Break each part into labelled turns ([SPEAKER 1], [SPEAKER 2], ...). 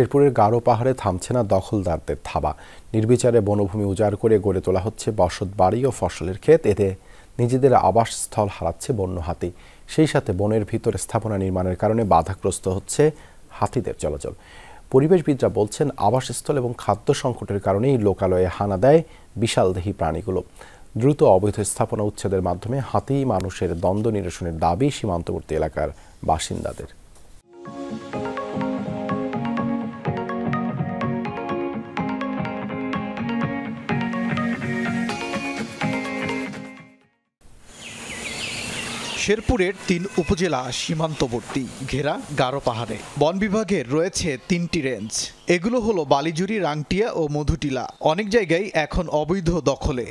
[SPEAKER 1] শেরপুরের গারো পাহাড়ে থামছে না দখলদারদের থাবা। নির্বিচারে বনভূমি উজাড় করে গড়ে তোলা হচ্ছে বসতবাড়ি ও ফসলের ক্ষেত। এতে নিজেদের আবাসস্থল হারাচ্ছে বন্য হাতি। সেই সাথে বনের ভিতরে স্থাপনা নির্মাণের কারণে বাধাগ্রস্ত হচ্ছে হাতিদের চলাচল। পরিবেশবিদরা বলছেন, আবাসস্থল এবং খাদ্য সংকটের কারণেই লোকালয়ে হানা দেয় বিশালদেহী প্রাণীগুলো। দ্রুত অবৈধ স্থাপনা উচ্ছেদের মাধ্যমে হাতি মানুষের দ্বন্দ্ব নিরসনের দাবি সীমান্তবর্তী এলাকার বাসিন্দাদের।
[SPEAKER 2] শেরপুরের ৩ উপজেলা সীমান্তবর্তী ঘেরা গারো পাহাড়ে বন বিভাগের রয়েছে ৩টি রেঞ্জ। এগুলো হলো বালিজুরি, রাংটিয়া ও মধুটিলা। অনেক জায়গায় এখন অবৈধ দখলে।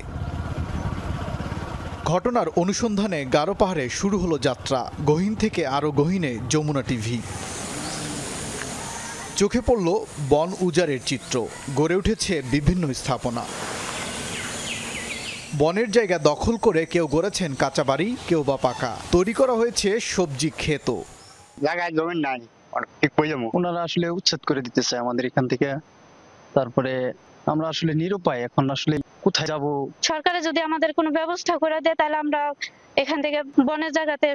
[SPEAKER 2] ঘটনার অনুসন্ধানে গারো পাহাড়ে শুরু হলো যাত্রা। গহীন থেকে আরও গহীনে যমুনা টিভি। চোখে পড়ল বন উজাড়ের চিত্র। গড়ে উঠেছে বিভিন্ন স্থাপনা। বনের জায়গা দখল করে কেউ গড়েছেন কাঁচা বাড়ি, কেউ বা পাকা। তৈরি করা হয়েছে সবজি ক্ষেত।
[SPEAKER 3] জায়গায় জমি নাই, ঠিক পড়ে যাবো।
[SPEAKER 4] ওনারা আসলে উচ্ছেদ করে দিতেছে আমাদের এখান থেকে। তারপরে আমরা আসলে নিরুপায়, এখন আসলে কোথায় যাব।
[SPEAKER 5] সরকারে যদি আমাদের কোনো ব্যবস্থা করে দেয় তাহলে আমরা এখান থেকে বনের জায়গাতে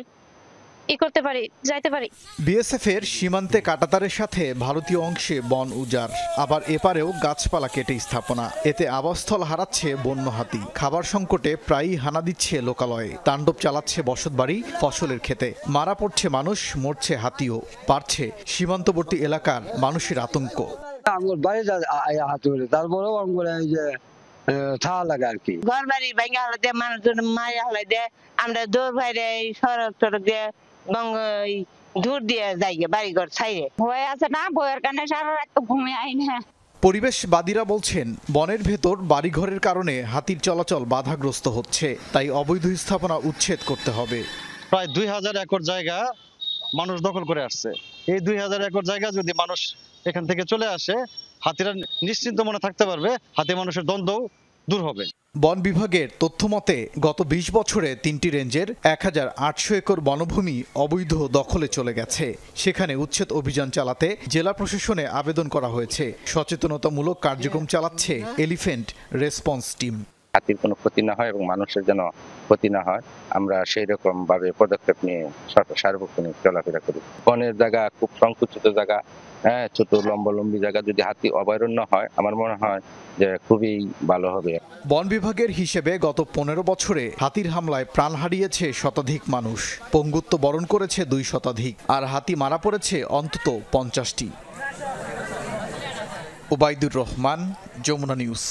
[SPEAKER 5] করতে পারি, যাইতে পারি।
[SPEAKER 2] বিএসএফ এর সীমান্তে কাঁটাতারের সাথে ভারতীয় অংশে বন উজাড়, আবার এপারেও গাছপালা কেটে স্থাপনা। এতে আবাসস্থল হারাচ্ছে বন্য হাতি। খাবার সংকটে প্রায়ই হানা দিচ্ছে লোকালয়ে। তাণ্ডব চালাচ্ছে বসতবাড়ি, ফসলের ক্ষেতে। মারা পড়ছে মানুষ, মরছে হাতিও। বাড়ছে সীমান্তবর্তী এলাকার মানুষের আতঙ্ক।
[SPEAKER 3] তারপরেও লাগে আর কি।
[SPEAKER 6] ঘর বাড়ি ভেঙে হলে দিয়ে মানুষজন মারা হলে দিয়ে আমরা দৌড় বাইরে সড়ক টড়ক দিয়ে দূর দিয়ে যাই বাড়ি ঘর ছাইরে
[SPEAKER 5] ভয় আছে না, ভয়ের কারণে সারা রাত ঘুমে আই না।
[SPEAKER 2] পরিবেশবাদীরা বলছেন, বনের ভেতর বাড়িঘরের কারণে হাতির চলাচল বাধাগ্রস্ত হচ্ছে। তাই অবৈধ স্থাপনা উচ্ছেদ করতে হবে।
[SPEAKER 7] প্রায় 2000 একর জায়গা মানুষ দখল করে আসছে। এই 2000 একর জায়গা যদি মানুষ এখান থেকে চলে আসে, হাতিরা নিশ্চিন্ত মনে থাকতে পারবে, হাতি মানুষের দ্বন্দ্ব দূর হবে।
[SPEAKER 2] বন বিভাগের তথ্য মতে গত 20 বছরে 3টি রেঞ্জের 1800 একর বনভূমি অবৈধ দখলে চলে গেছে। সেখানে উচ্ছেদ অভিযান চালাতে জেলা প্রশাসনে আবেদন করা হয়েছে। সচেতনতামূলক কার্যক্রম চালাচ্ছে এলিফ্যান্ট রেসপন্স টিম।
[SPEAKER 8] হাতির কোনো ক্ষতি না হয় এবং মানুষের যেন ক্ষতি না হয়, আমরা সেই রকম ভাবে পদক্ষেপ নিয়ে সার্বক্ষণিক চলাফেরা করি। বনের জায়গা খুব সংকুচিত জায়গা, ছোট লম্বি জায়গা যদি হাতি অভয়ারণ্য হয়, আমার মনে হয় যে খুবই ভালো হবে।
[SPEAKER 2] বন বিভাগের হিসেবে গত 15 বছরে হাতির হামলায় প্রাণ হারিয়েছে শতাধিক মানুষ, পঙ্গুত্ব বরণ করেছে 2 শতাধিক, আর হাতি মারা পড়েছে অন্তত 50টি। ওবায়দুর রহমান, যমুনা নিউজ।